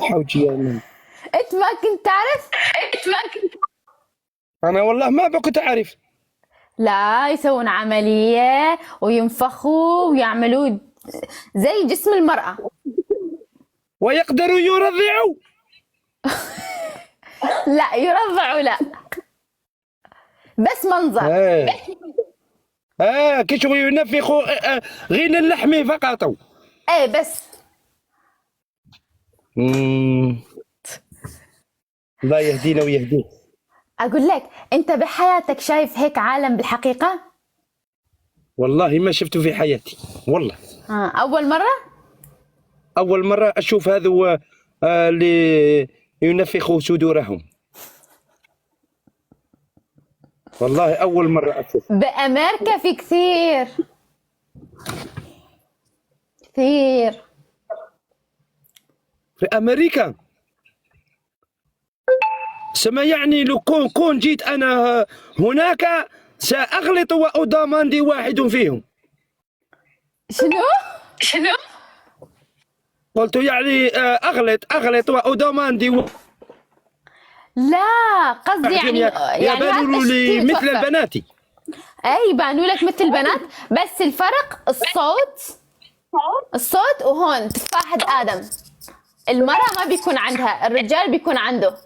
حوجي يعني. انت ما كنت تعرف؟ انا والله ما كنت اعرف. لا، يسوون عملية وينفخوا ويعملوا زي جسم المرأة. ويقدروا يرضعوا. لا، يرضعوا لا، بس منظر. كي شغل ينفخوا غير اللحم فقط. ايه بس. الله يهدينا ويهديك. اقول لك، انت بحياتك شايف هيك عالم بالحقيقة؟ والله ما شفته في حياتي والله. اول مرة؟ اول مرة اشوف هذو اللي ينفخوا صدورهم. والله اول مرة اشوف. بامريكا في كثير كثير. في امريكا سما يعني لو كون جيت انا هناك ساغلط واضامندي واحد فيهم. شنو؟ قلت يعني اغلط واضامندي لا، قصدي يعني يبانوا لي مثل البنات. اي يبانوا لك مثل البنات، بس الفرق الصوت وهون تفاحة آدم. المرأة ما بيكون عندها، الرجال بيكون عنده.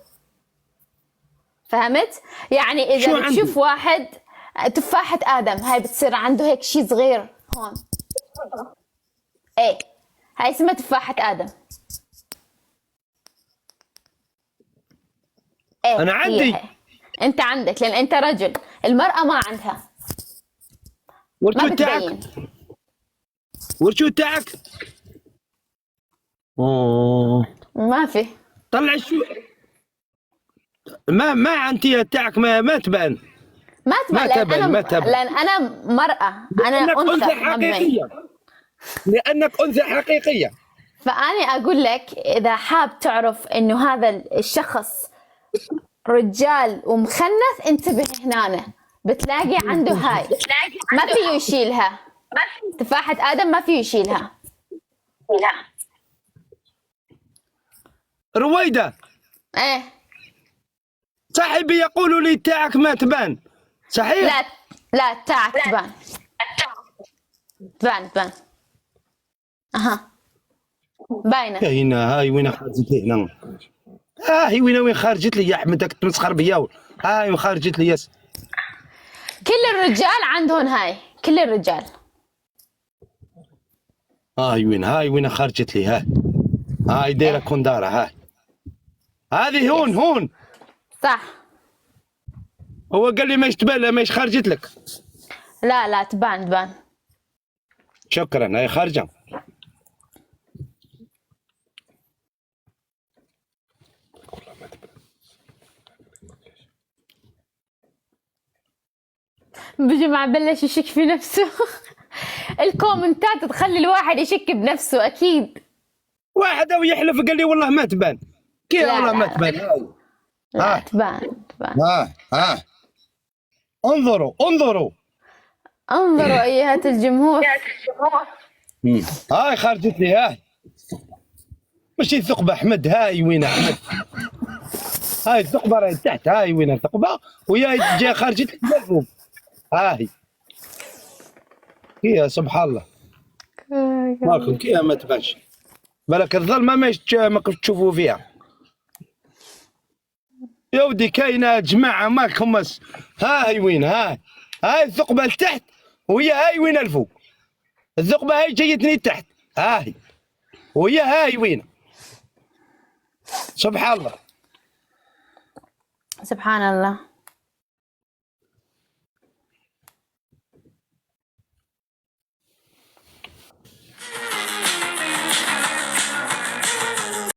فهمت؟ يعني إذا بتشوف واحد تفاحة آدم، هاي بتصير عنده هيك شيء صغير هون. ايه، هاي اسمها تفاحة آدم. ايه أنا عندي. أنت عندك لأن أنت رجل، المرأة ما عندها. ما بتبين. ورشو تاعك؟ ما في. طلع شو. ما انت تاعك ما تبان. ما تبان لأن أنا مرأة، أنا أنثى حقيقية. لأنك أنثى حقيقية. فأنا أقول لك إذا حاب تعرف إنه هذا الشخص رجال ومخنث، انتبه هنا بتلاقي عنده هاي، ما فيه يشيلها. تفاحة آدم ما فيه يشيلها. رويدة. ايه، صاحبي يقولوا لي تاعك ما تبان، صحيح؟ لا تاعك تبان. اها، باينه. هنا هاي وين خرجت لي هنا. هاي وين خرجت لي يا احمد، داك تمسخر بيا. هاي خرجت لي ياس. كل الرجال عندهم هاي، كل الرجال. هاي وين خرجت لي. هاي دايره كنداره. هذه هون. صح. هو قال لي ما تبان، ما خرجت لك. لا تبان. شكرا. هاي خارجه. بجمع بلش يشك في نفسه. الكومنتات تخلي الواحد يشك بنفسه اكيد. واحد او يحلف قال لي والله ما تبان. كيف والله ما تبان؟ لا تبان. انظروا ايها الجمهور. هاي خرجت لي. ماشي ثقبه احمد. هاي وين احمد؟ هاي الثقبه راهي تحت. هاي وين الثقبه ويا جا خرجت لي فوق. هاي يا سبحان الله. ماكم كيها ما تبانش. بالك الظلمه ما كنت تشوفوا فيها يا ودي. كاينه جماعه مالكم مس. هاي وين. هاي الثقبه لتحت وهي هاي وين الفوق. الثقبه هاي جايتني تحت. هاي وهي هاي وين. سبحان الله. سبحان الله.